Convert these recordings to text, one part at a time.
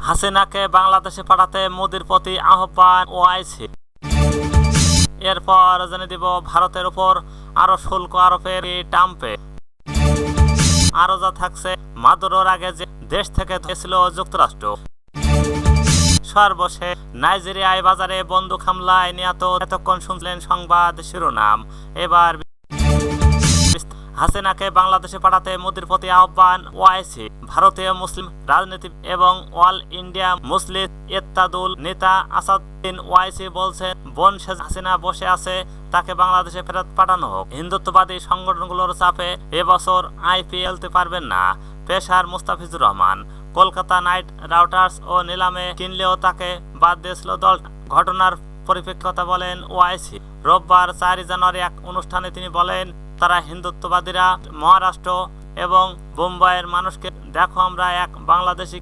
হাসিনাকে বাংলাদেশে পাঠাতে মোদির প্রতি আহ্বান ওআইসি। এরপর জেনে দিব ভারতের উপর আরো শুল্ক আরোপের ট্রাম্পে। আরো যা থাকছে, মাদুরোর আগে যে দেশ থেকে ধরেছিল যুক্তরাষ্ট্র। সর্বশেষ নাইজেরিয়ায় বাজারে বন্দুক হামলায় নিহত। এতক্ষণ শুনলেন সংবাদ শিরোনাম। এবার হাসিনাকে বাংলাদেশে পাঠাতে মোদির প্রতি আহ্বান ওআইসি। ভারতীয় মুসলিম রাজনীতি এবং অল ইন্ডিয়া মুসলিম ইত্তেহাদুল নেতা আসাদুদ্দিন ওয়াইসি বলছেন, বোন শেখ হাসিনা বসে আছে, তাকে বাংলাদেশে ফেরত পাঠানো হোক। হিন্দুত্ববাদী সংগঠনগুলোর চাপে এবছর আইপিএল খেলতে পারবেন না pacer Mustafizur Rahman. Kolkata Knight Riders ও নিলামে কিনলেও তাকে বাদ দিয়েছিল দল। ঘটনার পরিপ্রেক্ষিতে বলেন ওআইসি। রোববার 4 জানুয়ারি এক অনুষ্ঠানে তিনি বলেন, তারা হিন্দুত্ববাদীরা মহারাষ্ট্র এবং বোম্বাইয়ের মানুষকে দেখো, আমরা এক বাংলাদেশি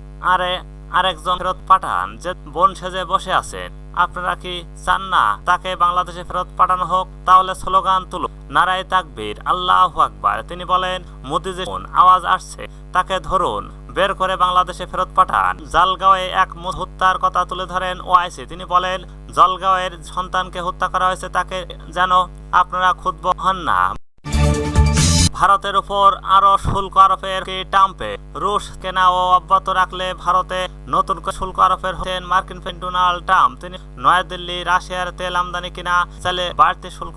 আরেকজন ফেরত পাঠান যে বোন সেজে বসে আছেন। আপনারা কি চান না তাকে বাংলাদেশে ফেরত পাঠানো হোক? তাহলে স্লোগান তুলো, নারায়ে তাকবীর, আল্লাহু আকবার। তিনি বলেন, মোদি যে আওয়াজ আসছে তাকে ধরুন, বের করে বাংলাদেশে ফেরত পাঠান। জলগাঁওয়ে এক হত্যার কথা তুলে ধরেন ওআইসি। তিনি বলেন, জলগাঁওয়ের সন্তানকে হত্যা করা হয়েছে, তাকে যেন আপনারা ক্ষুব্ধ হন না। ভারতের উপর আরো শুল্ক আরোপের ট্রাম্পে। রুশ কেনা ও অব্যাহত রাখলে ভারতে নতুন শুল্ক আরোপের হচ্ছেন মার্কিন প্রেসিডেন্ট ডোনাল্ড ট্রাম্প। তিনি নয়াদিল্লি রাশিয়ার তেল আমদানি কিনা চাইলে বাড়তি শুল্ক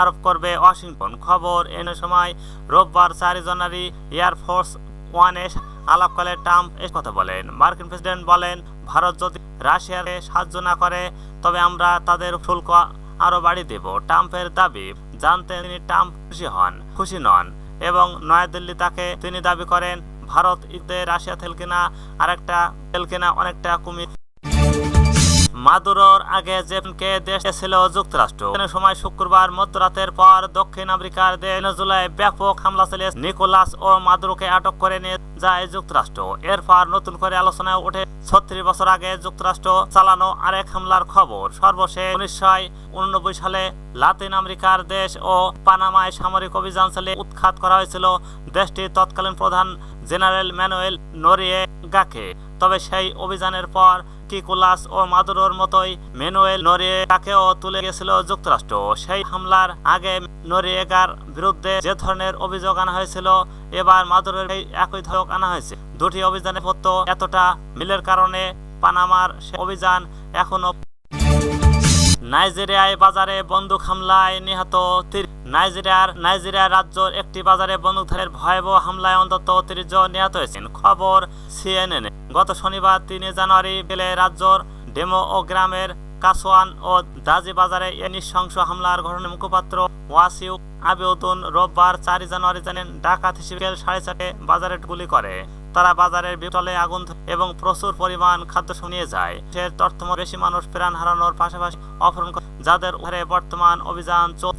আরোপ করবে ওয়াশিংটন। খবর এনে সময় রোববার 4 জানুয়ারি এয়ারফোর্স ওয়ানে আলাপকালে ট্রাম্প এই কথা বলেন। মার্কিন প্রেসিডেন্ট বলেন, ভারত যদি রাশিয়াকে সাহায্য না করে তবে আমরা তাদের শুল্ক আরো বাড়িয়ে দেব। ট্রাম্পের দাবি জানতে তিনি ট্রাম্প খুশি নন এবং নয়াদিল্লি তাকে তিনি দাবি করেন, ভারত ঈদে রাশিয়া তেল কেনা অনেকটা কমিয়ে। মাদুরোর আগে জেপকে দেশ ছিল যুক্তরাষ্ট্র। সময় শুক্রবার মধ্যরাতের পর দক্ষিণ আমেরিকার ভেনেজুয়েলায় ব্যাপক হামলা চালিয়ে নিকোলাস ও মাদুরোকে আটক করে নিয়ে যায় যুক্তরাষ্ট্র। এরপর নতুন করে আলোচনায় ওঠে 36 বছর আগে যুক্তরাষ্ট্র চালানো আরেক হামলার খবর। সর্বশেষ 1989 সালে লাতিন আমেরিকার দেশ ও পানামায় সামরিক অভিযান চালিয়ে উৎখাত করা হয়েছিল দেশটির তৎকালীন প্রধান জেনারেল ম্যানুয়েল নোরিয়েগাকে। তবে সেই অভিযানের পর নিকোলাস ও মাদুরোর মতোই ম্যানুয়েল নোরিয়েগাকেও তুলে গিয়েছিল যুক্তরাষ্ট্র। সেই হামলার আগে নোরিয়েগার বিরুদ্ধে যে ধরনের অভিযোগ আনা হয়েছিল, এবার মাদুরোর একই ধরনের আনা হয়েছে। দুটি অভিযানের মধ্যে এতটা মিলের কারণে পানামার অভিযান এখনো। নাইজেরিয়ায় বাজারে বন্দুক হামলায় নিহত। নাইজেরিয়ার রাজ্যের একটি বাজারে বন্দুকধারীর ভয়াবহ হামলায় অন্তত 30 জন নিহত হয়েছেন। খবর CNN। গত শনিবার 3 জানুয়ারি বেলে রাজ্যর ডেমো ও গ্রামের কাসওয়ান ও দাজি বাজারে এ নৃশংস হামলার ঘটনার মুখপাত্র ওয়াসিউ আবিউদ্দিন রোববার 4 জানুয়ারি জানেন, ডাকাত হিসেবে 4:30 বাজারে গুলি করে। তারা বাজারের বিতলে আগুন এবং প্রচুর পরিমাণ খাদ্য নিয়ে যায়। বেশি মানুষ প্রাণ হারানোর পাশাপাশি অপহরণ করে, যাদের উপরে বর্তমান অভিযান চলছে।